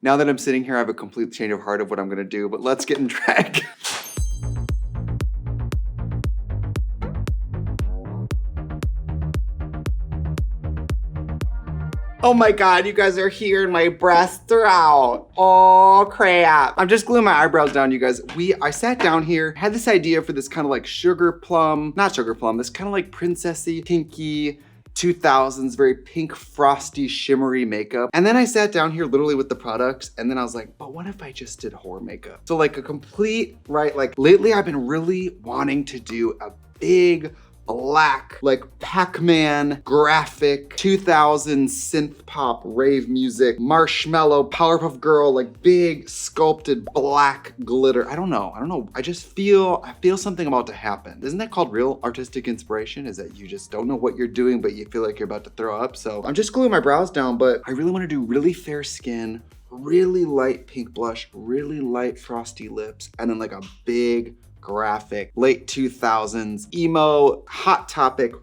Now that I'm sitting here, I have a complete change of heart of what I'm gonna do, but let's get in drag. Oh my God, you guys are here and my breasts are out. Oh crap. I'm just gluing my eyebrows down, you guys. I sat down here, had this idea for this kind of like this kind of like princessy, pinky, 2000s, very pink, frosty, shimmery makeup. And then I sat down here literally with the products and then I was like, but what if I just did horror makeup? So like a complete, right? Like lately I've been really wanting to do a big, black, like Pac-Man graphic, 2000s synth pop, rave music, marshmallow, Powerpuff Girl, like big sculpted black glitter. I don't know. I feel something about to happen. Isn't that called real artistic inspiration? Is that you just don't know what you're doing, but you feel like you're about to throw up? So I'm just gluing my brows down, but I really want to do really fair skin, really light pink blush, really light frosty lips, and then like a big graphic, late 2000s, emo, hot topic,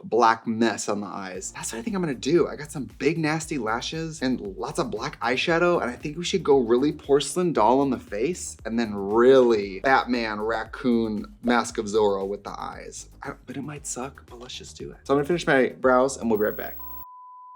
black mess on the eyes. That's what I think I'm gonna do. I got some big nasty lashes and lots of black eyeshadow, and I think we should go really porcelain doll on the face and then really Batman, raccoon, Mask of Zorro with the eyes. But it might suck, but let's just do it. So I'm gonna finish my brows and we'll be right back.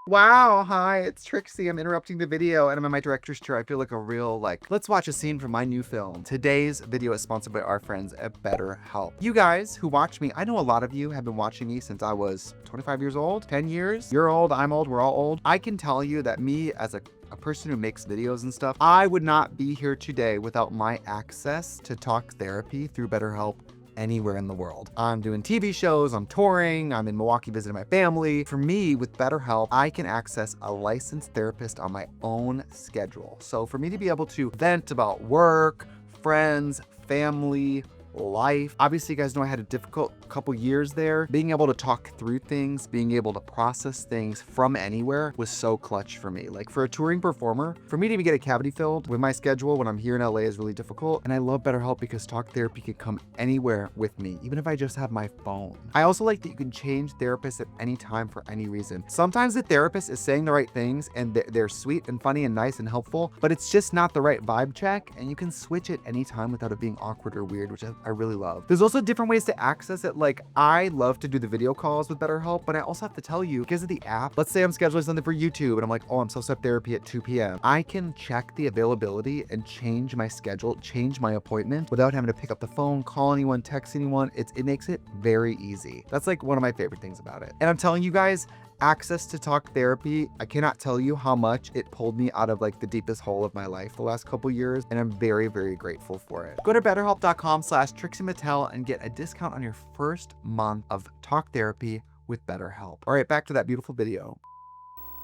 Wow, hi, it's Trixie. I'm interrupting the video and I'm in my director's chair. I feel like a real, let's watch a scene from my new film. Today's video is sponsored by our friends at BetterHelp. You guys who watch me, I know a lot of you have been watching me since I was 25 years old, 10 years. You're old, I'm old, we're all old. I can tell you that me as a person who makes videos and stuff, I would not be here today without my access to talk therapy through BetterHelp anywhere in the world. I'm doing TV shows, I'm touring, I'm in Milwaukee visiting my family. For me, with BetterHelp, I can access a licensed therapist on my own schedule. So for me to be able to vent about work, friends, family, life. Obviously, you guys know I had a difficult couple years there. Being able to talk through things, being able to process things from anywhere was so clutch for me. Like for a touring performer, for me to even get a cavity filled with my schedule when I'm here in LA is really difficult. And I love BetterHelp because talk therapy can come anywhere with me, even if I just have my phone. I also like that you can change therapists at any time for any reason. Sometimes the therapist is saying the right things and they're sweet and funny and nice and helpful, but it's just not the right vibe check, and you can switch at any time without it being awkward or weird, which I really love. There's also different ways to access it. Like I love to do the video calls with BetterHelp, but I also have to tell you, because of the app, let's say I'm scheduling something for YouTube and I'm like, oh, I'm supposed to have therapy at 2 p.m. I can check the availability and change my schedule, change my appointment without having to pick up the phone, call anyone, text anyone. It makes it very easy. That's like one of my favorite things about it. And I'm telling you guys, access to talk therapy, I cannot tell you how much it pulled me out of like the deepest hole of my life the last couple years, and I'm very, very grateful for it. Go to betterhelp.com/Trixie Mattel and get a discount on your first month of talk therapy with BetterHelp. All right, back to that beautiful video.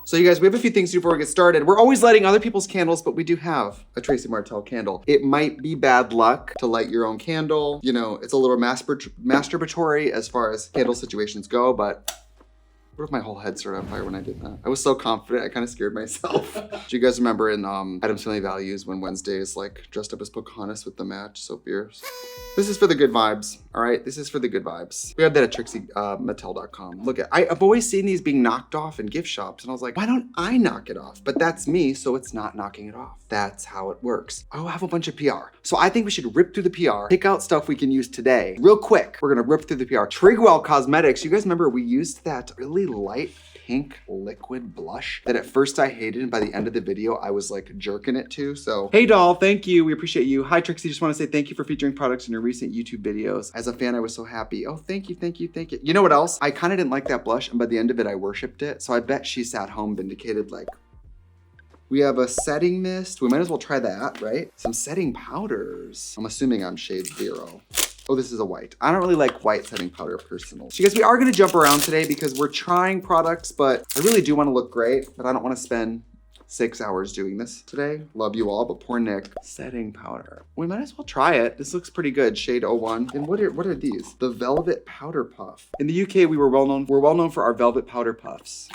So you guys, we have a few things to do before we get started. We're always lighting other people's candles, but we do have a Trixie Mattel candle. It might be bad luck to light your own candle. You know, it's a little masturbatory as far as candle situations go, but what if my whole head started on fire when I did that? I was so confident, I kind of scared myself. Do you guys remember in Adam's Family Values when Wednesday is like dressed up as Pocahontas with the match, so fierce? This is for the good vibes, all right? This is for the good vibes. We have that at TrixieMattel.com. Look, I've always seen these being knocked off in gift shops, and I was like, why don't I knock it off? But that's me, so it's not knocking it off. That's how it works. I have a bunch of PR. So I think we should rip through the PR, pick out stuff we can use today. Real quick, we're gonna rip through the PR. Trigwell Cosmetics, you guys remember we used that really light pink liquid blush that at first I hated, and by the end of the video I was like jerking it to. So hey doll, thank you, we appreciate you. Hi Trixie, just want to say thank you for featuring products in your recent YouTube videos. As a fan, I was so happy. Oh, thank you, thank you, thank you. You know what else? I kind of didn't like that blush, and by the end of it I worshipped it. So I bet she sat home vindicated. Like, we have a setting mist. We might as well try that, right? Some setting powders. I'm assuming I'm shade 0. Oh, this is a white. I don't really like white setting powder personally. So you guys, we are gonna jump around today because we're trying products, but I really do wanna look great, but I don't wanna spend 6 hours doing this today. Love you all, but poor Nick. Setting powder. We might as well try it. This looks pretty good, shade 01. And what are these? The Velvet Powder Puff. In the UK, we're well known for our Velvet Powder Puffs.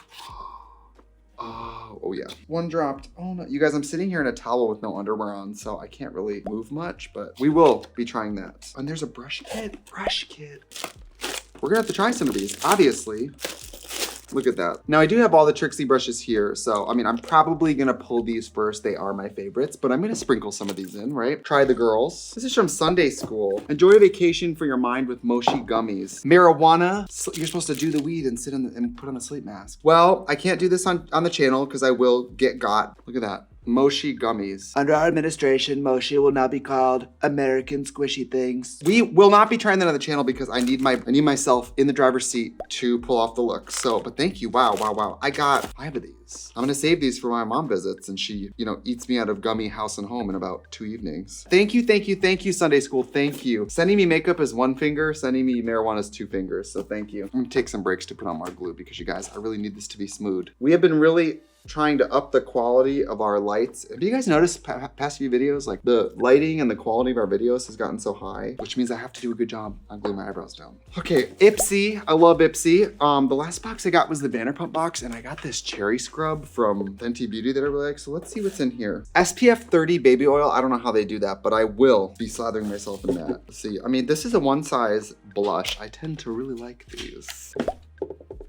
Oh yeah. One dropped. Oh no. You guys, I'm sitting here in a towel with no underwear on, so I can't really move much, but we will be trying that. And there's a brush kit. Brush kit. We're gonna have to try some of these, obviously. Look at that. Now I do have all the Trixie brushes here, so I mean, I'm probably gonna pull these first. They are my favorites, but I'm gonna sprinkle some of these in, right? Try the girls. This is from Sunday school. Enjoy a vacation for your mind with Moshi gummies. Marijuana, you're supposed to do the weed and sit in and put on a sleep mask. Well, I can't do this on the channel because I will get got. Look at that. Moshi gummies. Under our administration, Moshi will now be called American Squishy Things. We will not be trying that on the channel because I need myself in the driver's seat to pull off the look. So, but thank you. Wow, wow, wow. I got 5 of these. I'm gonna save these for my mom visits and she, you know, eats me out of gummy house and home in about 2 evenings. Thank you, thank you, thank you, Sunday school. Thank you. Sending me makeup is 1 finger, sending me marijuana is 2 fingers. So thank you. I'm gonna take some breaks to put on more glue because you guys, I really need this to be smooth. We have been really trying to up the quality of our lights. Have you guys noticed past few videos, like the lighting and the quality of our videos has gotten so high, which means I have to do a good job on gluing my eyebrows down. Okay, Ipsy, I love Ipsy. The last box I got was the Vanderpump box and I got this cherry scrub from Fenty Beauty that I really like. So let's see what's in here. SPF 30 baby oil. I don't know how they do that, but I will be slathering myself in that. Let's see, I mean, this is a 1 size blush. I tend to really like these.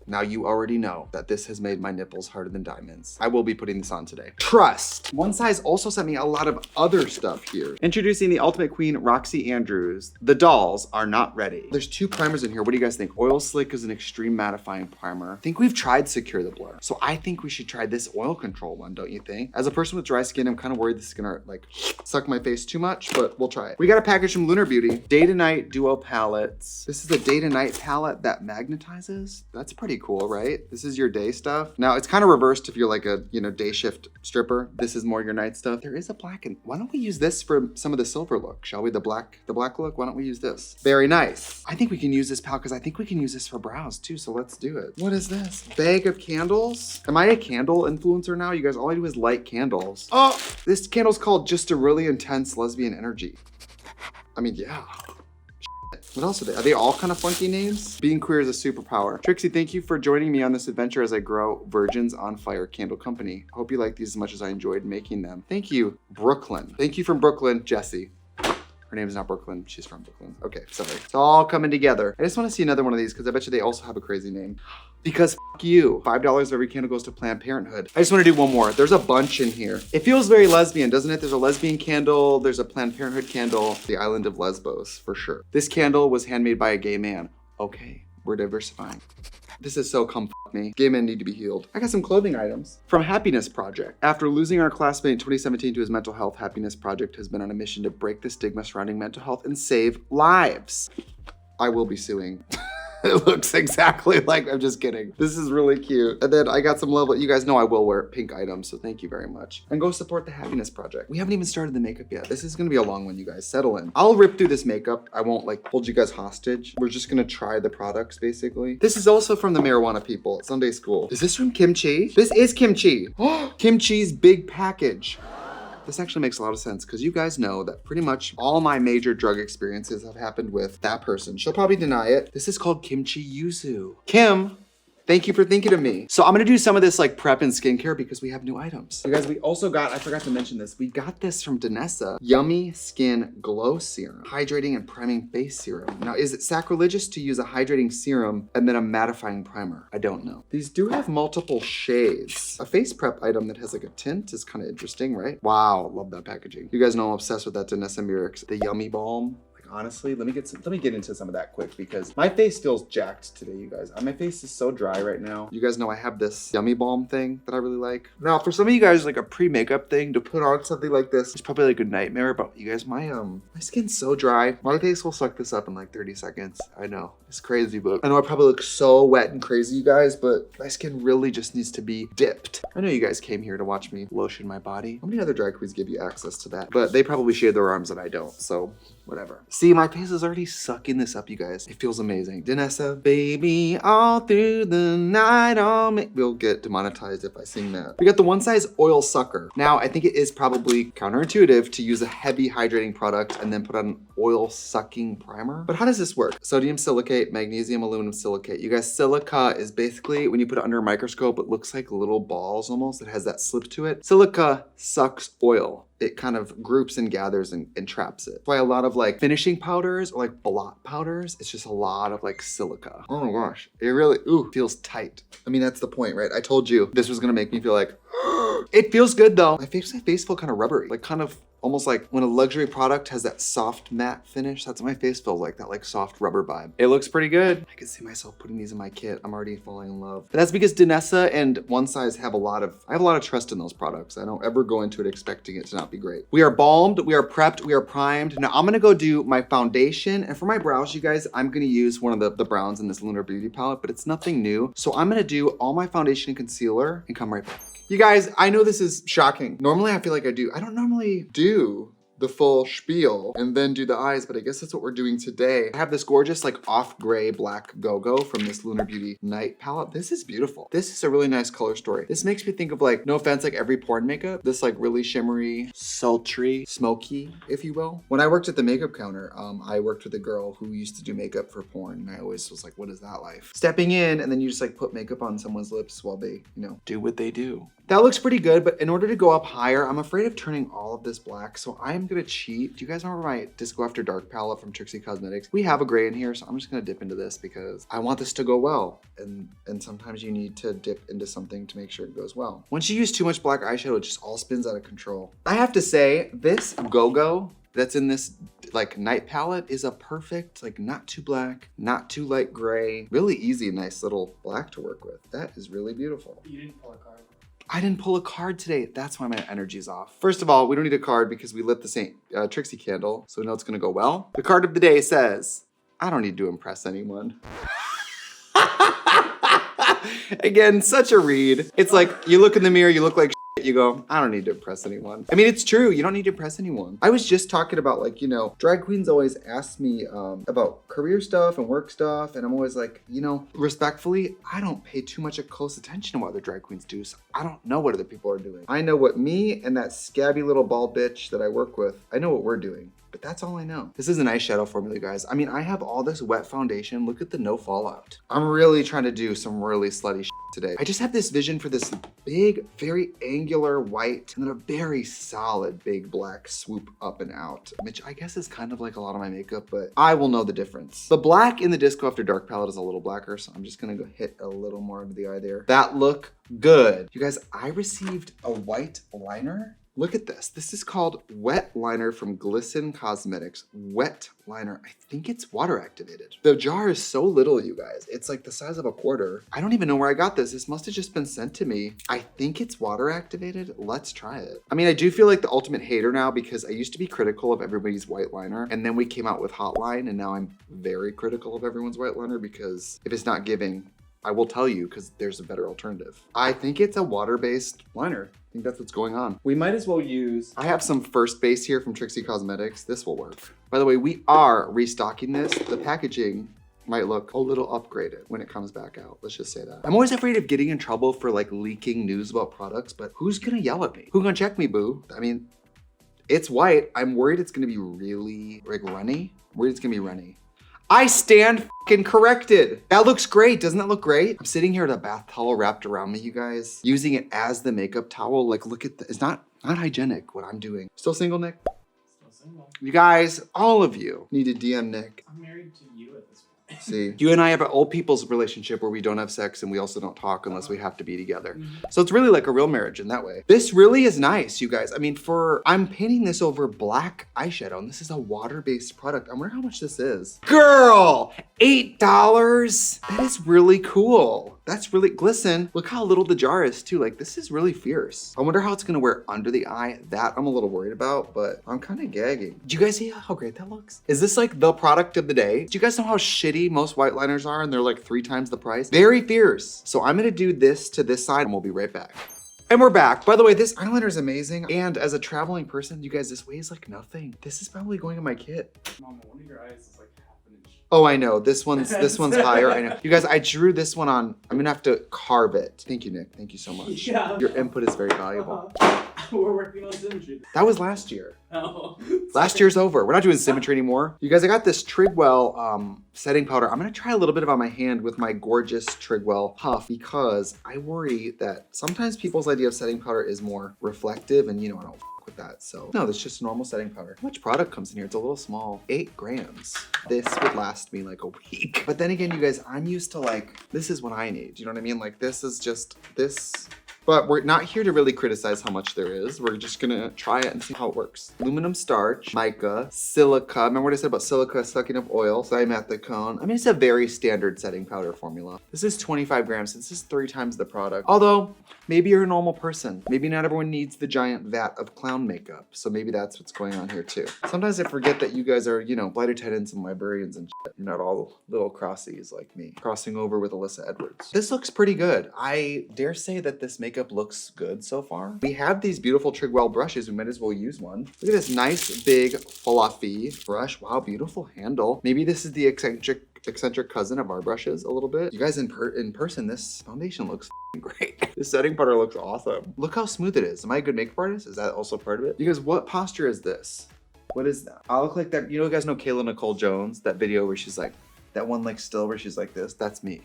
Now you already know that this has made my nipples harder than diamonds. I will be putting this on today. Trust. One Size also sent me a lot of other stuff here. Introducing the Ultimate Queen, Roxy Andrews. The dolls are not ready. There's 2 primers in here. What do you guys think? Oil Slick is an extreme mattifying primer. I think we've tried Secure the Blur. So I think we should try this oil control one, don't you think? As a person with dry skin, I'm kind of worried this is gonna like suck my face too much, but we'll try it. We got a package from Lunar Beauty. Day to Night Duo Palettes. This is a Day to Night palette that magnetizes. That's pretty cool, right? This is your day stuff. Now it's kind of reversed if you're like a, you know, day shift stripper. This is more your night stuff. There is a black and why don't we use this for some of the silver look? Shall we? The black look? Why don't we use this? Very nice. I think we can use this palette because I think we can use this for brows too. So let's do it. What is this? Bag of candles? Am I a candle influencer now? You guys, all I do is light candles. Oh, this candle's called Just a Really Intense Lesbian Energy. I mean, yeah. What else are they? Are they all kind of funky names? Being queer is a superpower. Trixie, thank you for joining me on this adventure as I grow Virgins on Fire Candle Company. Hope you like these as much as I enjoyed making them. Thank you, Brooklyn. Thank you from Brooklyn, Jessie. Her name is not Brooklyn, she's from Brooklyn. Okay, sorry. It's all coming together. I just want to see another one of these because I bet you they also have a crazy name. Because f you, $5 of every candle goes to Planned Parenthood. I just want to do one more. There's a bunch in here. It feels very lesbian, doesn't it? There's a lesbian candle, there's a Planned Parenthood candle, the island of Lesbos, for sure. This candle was handmade by a gay man. Okay, we're diversifying. This is so come f me. Gay men need to be healed. I got some clothing items. From Happiness Project. After losing our classmate in 2017 to his mental health, Happiness Project has been on a mission to break the stigma surrounding mental health and save lives. I will be suing. It looks exactly like, I'm just kidding. This is really cute. And then I got some level, you guys know I will wear pink items, so thank you very much. And go support the Happiness Project. We haven't even started the makeup yet. This is gonna be a long one, you guys, settle in. I'll rip through this makeup. I won't like hold you guys hostage. We're just gonna try the products basically. This is also from the Marijuana people at Sunday school. Is this from Kimchi? This is Kimchi. Kimchi's big package. This actually makes a lot of sense because you guys know that pretty much all my major drug experiences have happened with that person. She'll probably deny it. This is called Kimchi Yuzu. Kim, thank you for thinking of me. So I'm gonna do some of this like prep and skincare because we have new items. You guys, we also got, I forgot to mention this, we got this from Danessa, Yummy Skin Glow Serum, hydrating and priming face serum. Now, is it sacrilegious to use a hydrating serum and then a mattifying primer? I don't know. These do have multiple shades. A face prep item that has like a tint is kind of interesting, right? Wow, love that packaging. You guys know I'm obsessed with that Danessa Myricks, the Yummy Balm. Honestly, let me get into some of that quick because my face feels jacked today, you guys. My face is so dry right now. You guys know I have this Yummy Balm thing that I really like. Now, for some of you guys, like a pre-makeup thing to put on something like this is probably like a nightmare, but you guys, my skin's so dry. My face will suck this up in like 30 seconds. I know, it's crazy, but I know I probably look so wet and crazy, you guys, but my skin really just needs to be dipped. I know you guys came here to watch me lotion my body. How many other drag queens give you access to that? But they probably share their arms and I don't, so whatever. See, my face is already sucking this up, you guys. It feels amazing. Danessa, baby, all through the night on me. We'll get demonetized if I sing that. We got the One Size Oil Sucker. Now, I think it is probably counterintuitive to use a heavy hydrating product and then put on an oil sucking primer. But how does this work? Sodium silicate, magnesium aluminum silicate. You guys, silica is basically, when you put it under a microscope, it looks like little balls almost. It has that slip to it. Silica sucks oil. it kind of groups and gathers and traps it. That's why a lot of like finishing powders or like blot powders, it's just a lot of like silica. Oh my gosh, it really, feels tight. I mean, that's the point, right? I told you this was gonna make me feel like, it feels good though. My face feel kind of rubbery, like kind of almost like when a luxury product has that soft matte finish. That's what my face feels like, that like soft rubber vibe. It looks pretty good. I can see myself putting these in my kit. I'm already falling in love. But that's because Danessa and One Size have I have a lot of trust in those products. I don't ever go into it expecting it to not be great. We are balmed, we are prepped, we are primed. Now I'm gonna go do my foundation, and for my brows, you guys, I'm gonna use one of the browns in this Lunar Beauty palette, but it's nothing new. So I'm gonna do all my foundation and concealer and come right back. You guys, I know this is shocking. Normally I feel like I don't normally do the full spiel and then do the eyes, but I guess that's what we're doing today. I have this gorgeous like off gray black go-go from this Lunar Beauty Night palette. This is beautiful. This is a really nice color story. This makes me think of like, no offense, like every porn makeup, this like really shimmery, sultry, smoky, if you will. When I worked at the makeup counter, I worked with a girl who used to do makeup for porn, and I always was like, what is that life? Stepping in and then you just like put makeup on someone's lips while they, do what they do. That looks pretty good, but in order to go up higher, I'm afraid of turning all of this black, so I'm gonna cheat. Do you guys remember my Disco After Dark palette from Trixie Cosmetics? We have a gray in here, so I'm just gonna dip into this because I want this to go well. And sometimes you need to dip into something to make sure it goes well. Once you use too much black eyeshadow, it just all spins out of control. I have to say, this go-go that's in this like night palette is a perfect, like not too black, not too light gray, really easy, nice little black to work with. That is really beautiful. You didn't pull a card. I didn't pull a card today. That's why my energy's off. First of all, we don't need a card because we lit the St. Trixie candle, so we know it's gonna go well. The card of the day says, I don't need to impress anyone. Again, such a read. It's like, you look in the mirror, you look like shit, you go, I don't need to impress anyone. I mean, it's true, you don't need to impress anyone. I was just talking about like, drag queens always ask me about career stuff and work stuff, and I'm always like, respectfully, I don't pay too much close attention to what other drag queens do, so I don't know what other people are doing. I know what me and that scabby little bald bitch that I work with, I know what we're doing. But that's all I know. This is an eyeshadow formula, guys. I mean, I have all this wet foundation. Look at the no fallout. I'm really trying to do some really slutty shit today. I just have this vision for this big, very angular white and then a very solid big black swoop up and out, which I guess is kind of like a lot of my makeup, but I will know the difference. The black in the Disco After Dark palette is a little blacker, so I'm just gonna go hit a little more into the eye there. That look good. You guys, I received a white liner. Look at this. This is called Wet Liner from Glisten Cosmetics. Wet Liner. I think it's water activated. The jar is so little, you guys. It's like the size of a quarter. I don't even know where I got this. This must have just been sent to me. I think it's water activated. Let's try it. I mean, I do feel like the ultimate hater now because I used to be critical of everybody's white liner, and then we came out with Hotline, and now I'm very critical of everyone's white liner because if it's not giving, I will tell you because there's a better alternative. I think it's a water-based liner. I think that's what's going on. We might as well use, I have some First Base here from Trixie Cosmetics. This will work. By the way, we are restocking this. The packaging might look a little upgraded when it comes back out. Let's just say that. I'm always afraid of getting in trouble for like leaking news about products, but who's gonna yell at me? Who's gonna check me, boo? I mean, it's white. I'm worried it's gonna be really like runny. I'm worried it's gonna be runny. I stand fucking corrected. That looks great. Doesn't that look great? I'm sitting here with a bath towel wrapped around me, you guys, using it as the makeup towel. Like, look at this. It's not hygienic what I'm doing. Still single, Nick? Still single. You guys, all of you need to DM Nick. I'm married to you at this point. See, you and I have an old people's relationship where we don't have sex and we also don't talk unless we have to be together. So it's really like a real marriage in that way. This really is nice, you guys. I mean, I'm painting this over black eyeshadow, and this is a water-based product. I wonder how much this is. Girl, $8. That is really cool. That's really, glisten. Look how little the jar is too. Like, this is really fierce. I wonder how it's gonna wear under the eye. That I'm a little worried about, but I'm kind of gagging. Do you guys see how great that looks? Is this like the product of the day? Do you guys know how shitty most white liners are and they're like 3 times the price? Very fierce. So I'm gonna do this to this side and we'll be right back. And we're back. By the way, this eyeliner is amazing. And as a traveling person, you guys, this weighs like nothing. This is probably going in my kit. Mama, one of your eyes is like half an inch. Oh, I know. This one's higher. I know. You guys, I drew this one on. I'm gonna have to carve it. Thank you, Nick. Thank you so much. Yeah. Your input is very valuable. We're working on symmetry. That was last year. Oh. Last year's over. We're not doing symmetry anymore. You guys, I got this Trigwell setting powder. I'm gonna try a little bit of on my hand with my gorgeous Trigwell Puff because I worry that sometimes people's idea of setting powder is more reflective, and I don't f with that. So no, that's just normal setting powder. How much product comes in here? It's a little small, 8 grams. This would last me like a week. But then again, you guys, I'm used to like, this is what I need. You know what I mean? Like this is just this. But we're not here to really criticize how much there is. We're just gonna try it and see how it works. Aluminum starch, mica, silica. Remember what I said about silica sucking up oil? Dimethicone. I mean, it's a very standard setting powder formula. This is 25 grams. This is 3 times the product. Although, maybe you're a normal person. Maybe not everyone needs the giant vat of clown makeup. So maybe that's what's going on here too. Sometimes I forget that you guys are, you know, flight attendants and librarians and shit. You're not all little crossies like me. Crossing over with Alyssa Edwards. This looks pretty good. I dare say that this makeup looks good so far. We have these beautiful Trigwell brushes. We might as well use one. Look at this nice big fluffy brush. Wow, beautiful handle. Maybe this is the eccentric cousin of our brushes a little bit. You guys in person, this foundation looks great. This setting powder looks awesome. Look how smooth it is. Am I a good makeup artist? Is that also part of it? You guys, what posture is this? What is that? I look like that. You know, you guys know Kayla Nicole Jones, that video where she's like, that one like still where she's like this. That's me.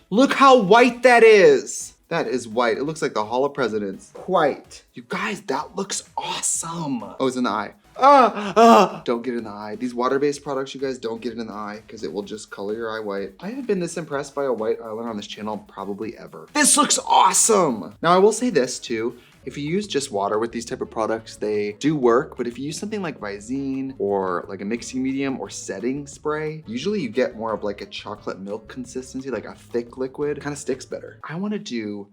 Look how white that is. That is white. It looks like the Hall of Presidents. White. You guys, that looks awesome. Oh, it's in the eye. Don't get it in the eye. These water-based products, you guys, don't get it in the eye because it will just color your eye white. I haven't been this impressed by a white eyeliner on this channel probably ever. This looks awesome. Now, I will say this too. If you use just water with these type of products, they do work, but if you use something like Visine or like a mixing medium or setting spray, usually you get more of like a chocolate milk consistency, like a thick liquid, kind of sticks better. I want to do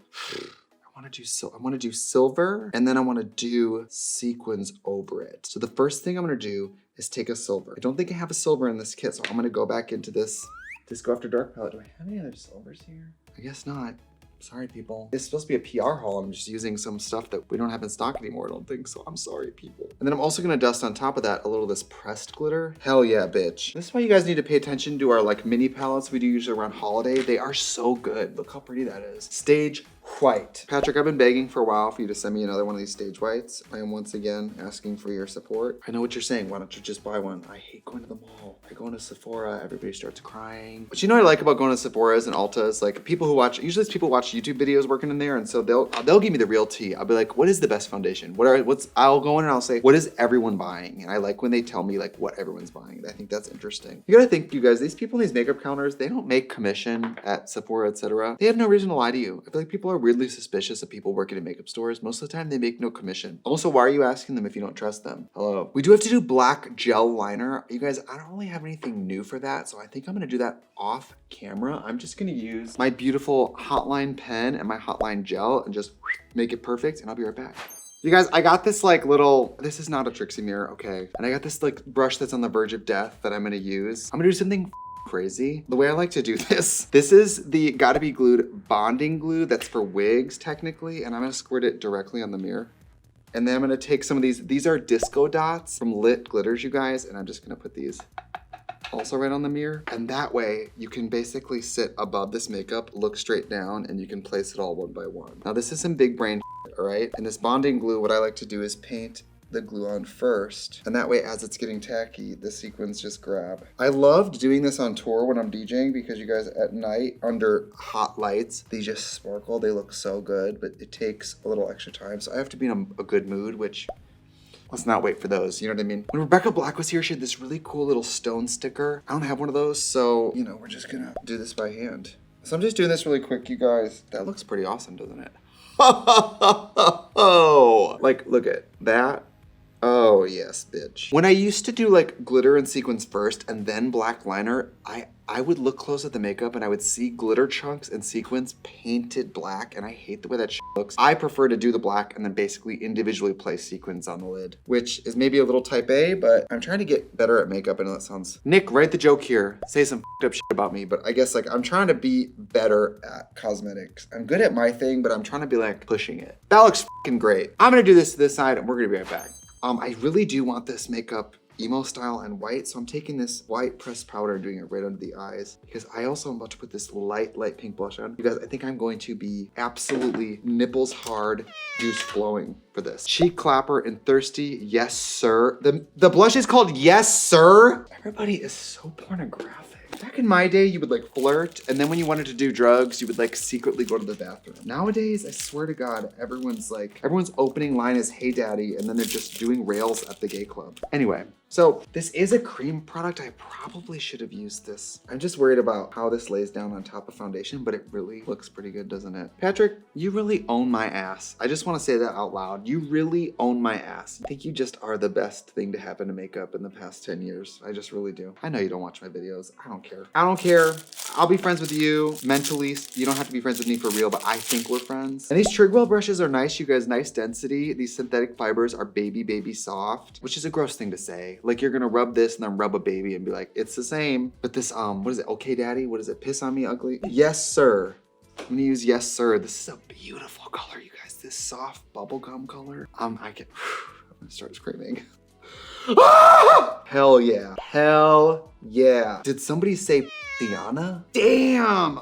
silver, and then I want to do sequins over it. So the first thing I'm going to do is take a silver. I don't think I have a silver in this kit, so I'm going to go back into this Disco After Dark palette. Do I have any other silvers here? I guess not. Sorry, people. It's supposed to be a PR haul. I'm just using some stuff that we don't have in stock anymore, I don't think, so I'm sorry, people. And then I'm also gonna dust on top of that a little of this pressed glitter. Hell yeah, bitch. This is why you guys need to pay attention to our like mini palettes we do usually around holiday. They are so good. Look how pretty that is. Stage White. Patrick, I've been begging for a while for you to send me another one of these stage whites. I am once again asking for your support. I know what you're saying. Why don't you just buy one? I hate going to the mall. I go into Sephora, everybody starts crying. But you know what I like about going to Sephora's and Ulta's? Like people who watch, usually it's people who watch YouTube videos working in there, and so they'll give me the real tea. I'll be like, what is the best foundation? I'll go in and I'll say, what is everyone buying? And I like when they tell me like what everyone's buying. I think that's interesting. You gotta think, you guys, these people in these makeup counters, they don't make commission at Sephora, etc. They have no reason to lie to you. I feel like people are weirdly suspicious of people working in makeup stores. Most of the time they make no commission. Also, why are you asking them if you don't trust them? Hello. We do have to do black gel liner. You guys, I don't really have anything new for that, so I think I'm gonna do that off camera. I'm just gonna use my beautiful Hotline pen and my Hotline gel and just make it perfect, and I'll be right back. You guys, I got this like little, this is not a Trixie mirror, okay? And I got this like brush that's on the verge of death that I'm gonna use. I'm gonna do something crazy. The way I like to do this is the Gotta Be Glued bonding glue that's for wigs technically, and I'm gonna squirt it directly on the mirror. And then I'm gonna take some of these are disco dots from Lit Glitters, you guys, and I'm just gonna put these also right on the mirror. And that way you can basically sit above this makeup, look straight down, and you can place it all one by one. Now this is some big brain shit, all right? And this bonding glue, what I like to do is paint the glue on first, and that way as it's getting tacky, the sequins just grab. I loved doing this on tour when I'm DJing because you guys at night under hot lights, they just sparkle, they look so good, but it takes a little extra time. So I have to be in a good mood, which let's not wait for those, you know what I mean? When Rebecca Black was here, she had this really cool little stone sticker. I don't have one of those, so, you know, we're just gonna do this by hand. So I'm just doing this really quick, you guys. That looks pretty awesome, doesn't it? Oh, like, look at that. Oh yes, bitch. When I used to do like glitter and sequins first and then black liner, I would look close at the makeup and I would see glitter chunks and sequins painted black, and I hate the way that shit looks. I prefer to do the black and then basically individually place sequins on the lid, which is maybe a little type A, but I'm trying to get better at makeup. I know that sounds... Nick, write the joke here. Say some up shit about me, but I guess like I'm trying to be better at cosmetics. I'm good at my thing, but I'm trying to be like pushing it. That looks fucking great. I'm gonna do this to this side and we're gonna be right back. I really do want this makeup emo style and white, so I'm taking this white pressed powder and doing it right under the eyes because I also am about to put this light pink blush on. You guys, I think I'm going to be absolutely nipples hard, juice flowing for this. Cheek clapper and thirsty, yes sir. The blush is called Yes Sir. Everybody is so pornographic. Back in my day, you would like flirt, and then when you wanted to do drugs, you would like secretly go to the bathroom. Nowadays, I swear to God, everyone's opening line is, "Hey daddy," and then they're just doing rails at the gay club. Anyway, so this is a cream product. I probably should have used this. I'm just worried about how this lays down on top of foundation, but it really looks pretty good, doesn't it? Patrick, you really own my ass. I just want to say that out loud. You really own my ass. I think you just are the best thing to happen to makeup in the past 10 years. I just really do. I know you don't watch my videos. I don't care. I don't care. I'll be friends with you mentally. You don't have to be friends with me for real, but I think we're friends. And these Trigwell brushes are nice, you guys. Nice density. These synthetic fibers are baby soft, which is a gross thing to say. Like you're gonna rub this and then rub a baby and be like, it's the same. But this, what is it? Okay, daddy? What is it? Piss on me, ugly? Yes, sir. I'm gonna use yes, sir. This is a beautiful color, you guys. This soft bubblegum color. I'm gonna start screaming. Ah! Hell yeah. Hell yeah. Did somebody say Diana? Damn.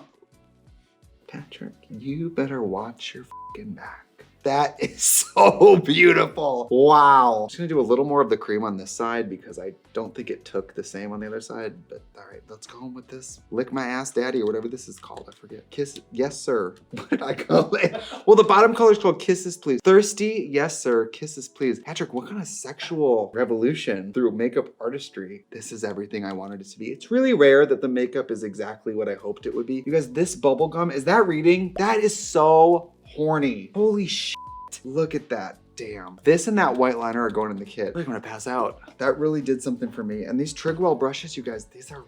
Patrick, you better watch your fucking back. That is so beautiful. Wow. I'm just gonna do a little more of the cream on this side because I don't think it took the same on the other side, but all right, let's go with this. Lick my ass daddy or whatever this is called, I forget. Kiss, yes sir. What did I call it? Well, the bottom color is called Kisses Please. Thirsty, yes sir, Kisses Please. Patrick, what kind of sexual revolution through makeup artistry? This is everything I wanted it to be. It's really rare that the makeup is exactly what I hoped it would be. You guys, this bubble gum, is that reading? That is so horny. Holy shit. Look at that. Damn. This and that white liner are going in the kit. I feel like I'm gonna pass out. That really did something for me. And these Trigwell brushes, you guys, these are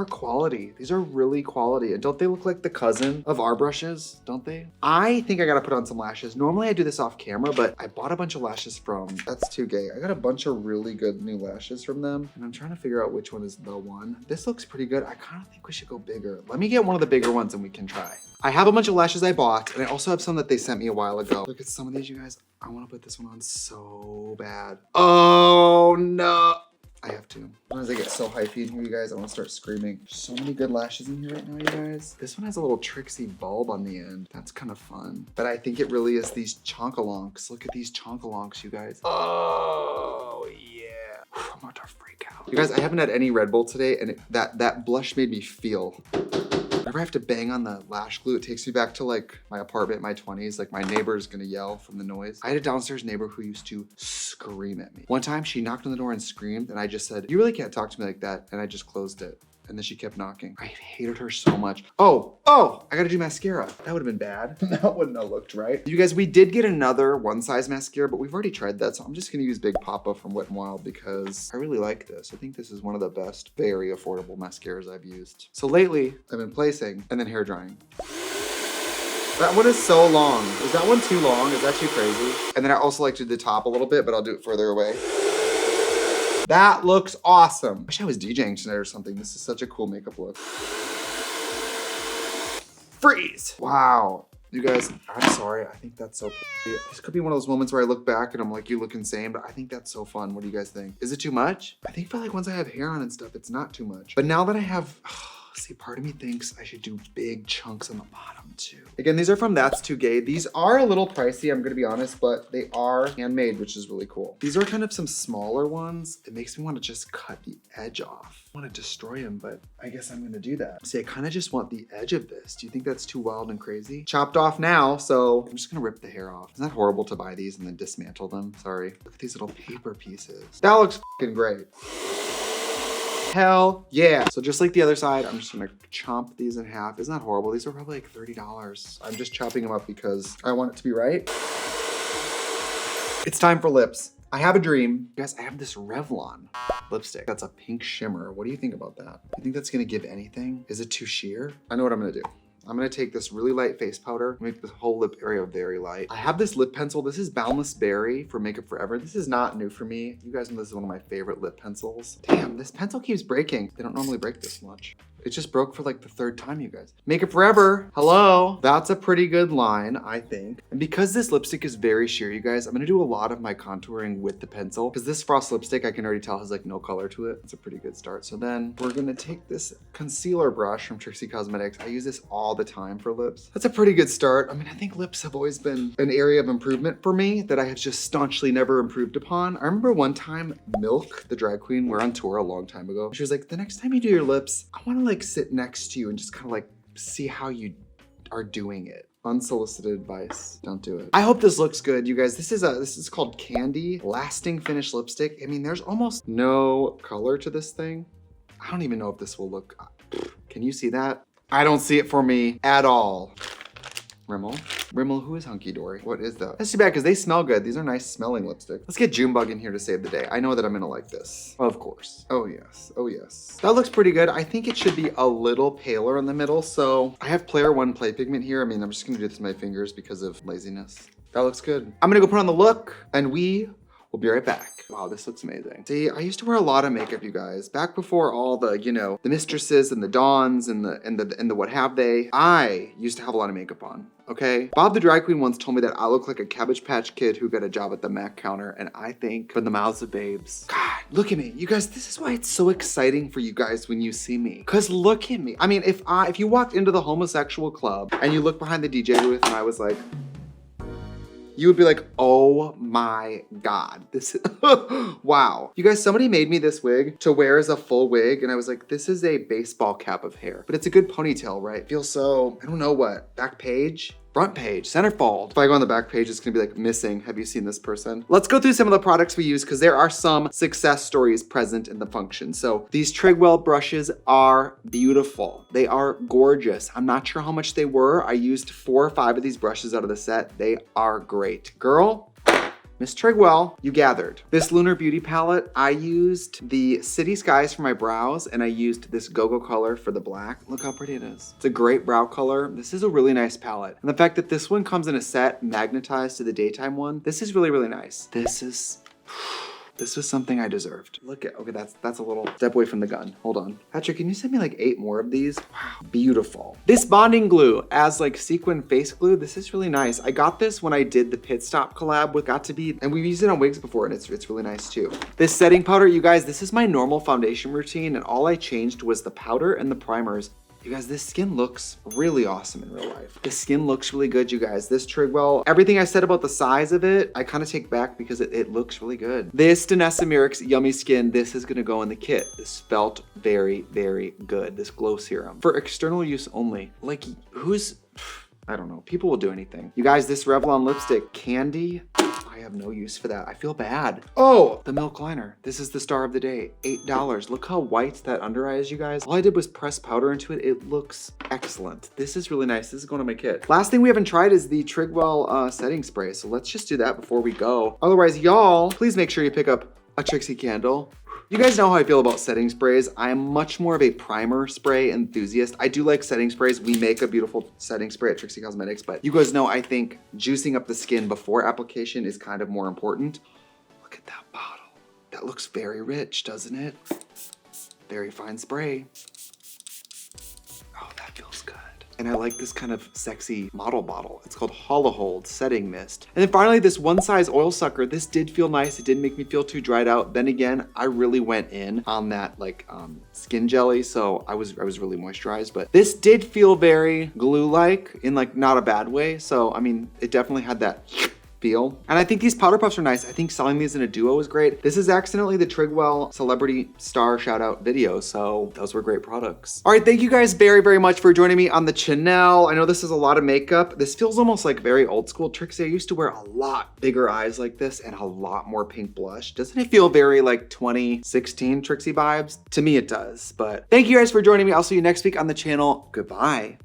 quality. These are really quality. And don't they look like the cousin of our brushes? Don't they? I think I gotta put on some lashes. Normally I do this off camera, but I bought a bunch of lashes from, that's too gay. I got a bunch of really good new lashes from them. And I'm trying to figure out which one is the one. This looks pretty good. I kind of think we should go bigger. Let me get one of the bigger ones and we can try. I have a bunch of lashes I bought, and I also have some that they sent me a while ago. Look at some of these, you guys. I want to put this one on so bad. Oh no. I have to. Sometimes I get so hypey in here, you guys. I want to start screaming. So many good lashes in here right now, you guys. This one has a little Trixie bulb on the end. That's kind of fun. But I think it really is these chonkalonks. Look at these chonkalonks, you guys. Oh yeah. I'm about to freak out. You guys, I haven't had any Red Bull today, and that blush made me feel. Whenever I have to bang on the lash glue, it takes me back to like my apartment in my 20s. Like my neighbor's gonna yell from the noise. I had a downstairs neighbor who used to scream at me. One time she knocked on the door and screamed, and I just said, "You really can't talk to me like that." And I just closed it. And then she kept knocking. I hated her so much. Oh, I gotta do mascara. That would've been bad. That wouldn't have looked right. You guys, we did get another one size mascara, but we've already tried that. So I'm just gonna use Big Papa from Wet n Wild because I really like this. I think this is one of the best, very affordable mascaras I've used. So lately, I've been placing and then hair drying. That one is so long. Is that one too long? Is that too crazy? And then I also like to do the top a little bit, but I'll do it further away. That looks awesome. I wish I was DJing tonight or something. This is such a cool makeup look. Freeze. Wow. You guys, I'm sorry. I think that's so pretty. This could be one of those moments where I look back and I'm like, you look insane, but I think that's so fun. What do you guys think? Is it too much? I think for like once I have hair on and stuff, it's not too much. But now that I have, see, part of me thinks I should do big chunks on the bottom too. Again, these are from That's Too Gay. These are a little pricey, I'm gonna be honest, but they are handmade, which is really cool. These are kind of some smaller ones. It makes me want to just cut the edge off. I want to destroy them, but I guess I'm gonna do that. See, I kind of just want the edge of this. Do you think that's too wild and crazy? Chopped off now, so I'm just gonna rip the hair off. Isn't that horrible to buy these and then dismantle them? Sorry. Look at these little paper pieces. That looks fucking great. Hell yeah. So just like the other side, I'm just gonna chomp these in half. Isn't that horrible? These are probably like $30. I'm just chopping them up because I want it to be right. It's time for lips. I have a dream. Guys, I have this Revlon lipstick. That's a pink shimmer. What do you think about that? You think that's gonna give anything? Is it too sheer? I know what I'm gonna do. I'm gonna take this really light face powder, make this whole lip area very light. I have this lip pencil. This is Boundless Berry for Makeup Forever. This is not new for me. You guys know this is one of my favorite lip pencils. Damn, this pencil keeps breaking. They don't normally break this much. It just broke for like the third time, you guys. Makeup Forever, hello. That's a pretty good line, I think. And because this lipstick is very sheer, you guys, I'm gonna do a lot of my contouring with the pencil because this Frost lipstick, I can already tell has like no color to it. It's a pretty good start. So then we're gonna take this concealer brush from Trixie Cosmetics. I use this all the time for lips. That's a pretty good start. I mean, I think lips have always been an area of improvement for me that I have just staunchly never improved upon. I remember one time Milk, the drag queen, we're on tour a long time ago. She was like, the next time you do your lips, I wanna like like sit next to you and just kind of like see how you are doing it. Unsolicited advice. Don't do it. I hope this looks good, you guys. This is called Candy Lasting Finish Lipstick. I mean, there's almost no color to this thing. I don't even know if this will look. Can you see that? I don't see it for me at all. Rimmel, who is Hunky Dory? What is that? That's too bad because they smell good. These are nice smelling lipstick. Let's get Junebug in here to save the day. I know that I'm gonna like this. Of course. Oh yes, oh yes. That looks pretty good. I think it should be a little paler in the middle. So I have Player One Play Pigment here. I mean, I'm just gonna do this with my fingers because of laziness. That looks good. I'm gonna go put on the look and we'll be right back. Wow, this looks amazing. See, I used to wear a lot of makeup, you guys. Back before all the, you know, the mistresses and the dawns and the what have they. I used to have a lot of makeup on, okay? Bob the drag queen once told me that I look like a Cabbage Patch Kid who got a job at the Mac counter, and I think from the mouths of babes. God, look at me. You guys, this is why it's so exciting for you guys when you see me. Cause look at me. I mean, if you walked into the homosexual club and you look behind the DJ booth and I was like, you would be like, oh my God, this is, wow. You guys, somebody made me this wig to wear as a full wig. And I was like, this is a baseball cap of hair, but it's a good ponytail, right? It feels so, I don't know what, back page? Front page, centerfold. If I go on the back page, it's gonna be like missing. Have you seen this person? Let's go through some of the products we use because there are some success stories present in the function. So these Trigwell brushes are beautiful. They are gorgeous. I'm not sure how much they were. I used 4 or 5 of these brushes out of the set. They are great. Girl, Miss Trigwell, you gathered. This Lunar Beauty palette, I used the City Skies for my brows and I used this Go-Go color for the black. Look how pretty it is. It's a great brow color. This is a really nice palette. And the fact that this one comes in a set magnetized to the daytime one, this is really, really nice. This was something I deserved. Look at, okay, that's a little step away from the gun. Hold on. Patrick, can you send me like 8 more of these? Wow, beautiful. This bonding glue as like sequin face glue, this is really nice. I got this when I did the Pit Stop collab with Got To Be, and we've used it on wigs before and it's really nice too. This setting powder, you guys, this is my normal foundation routine and all I changed was the powder and the primers. You guys, this skin looks really awesome in real life. The skin looks really good, you guys. This Trigwell, everything I said about the size of it, I kind of take back because it looks really good. This Danessa Myricks Yummy Skin, this is gonna go in the kit. This felt very, very good. This glow serum. For external use only. Like, I don't know, people will do anything. You guys, this Revlon lipstick, Candy, I have no use for that. I feel bad. Oh, the Milk Liner. This is the star of the day, $8. Look how white that under eye is, you guys. All I did was press powder into it. It looks excellent. This is really nice. This is going to my kit. Last thing we haven't tried is the Trigwell setting spray. So let's just do that before we go. Otherwise, y'all, please make sure you pick up a Trixie candle. You guys know how I feel about setting sprays. I am much more of a primer spray enthusiast. I do like setting sprays. We make a beautiful setting spray at Trixie Cosmetics, but you guys know I think juicing up the skin before application is kind of more important. Look at that bottle. That looks very rich, doesn't it? Very fine spray. Oh, that feels good. And I like this kind of sexy model bottle. It's called Hollow Hold Setting Mist. And then finally, this One Size Oil Sucker. This did feel nice. It didn't make me feel too dried out. Then again, I really went in on that like skin jelly. So I was really moisturized, but this did feel very glue-like in like not a bad way. So, I mean, it definitely had that feel. And I think these powder puffs are nice. I think selling these in a duo is great. This is accidentally the Trigwell celebrity star shout out video. So those were great products. All right. Thank you guys very, very much for joining me on the channel. I know this is a lot of makeup. This feels almost like very old school Trixie. I used to wear a lot bigger eyes like this and a lot more pink blush. Doesn't it feel very like 2016 Trixie vibes? To me, it does. But thank you guys for joining me. I'll see you next week on the channel. Goodbye.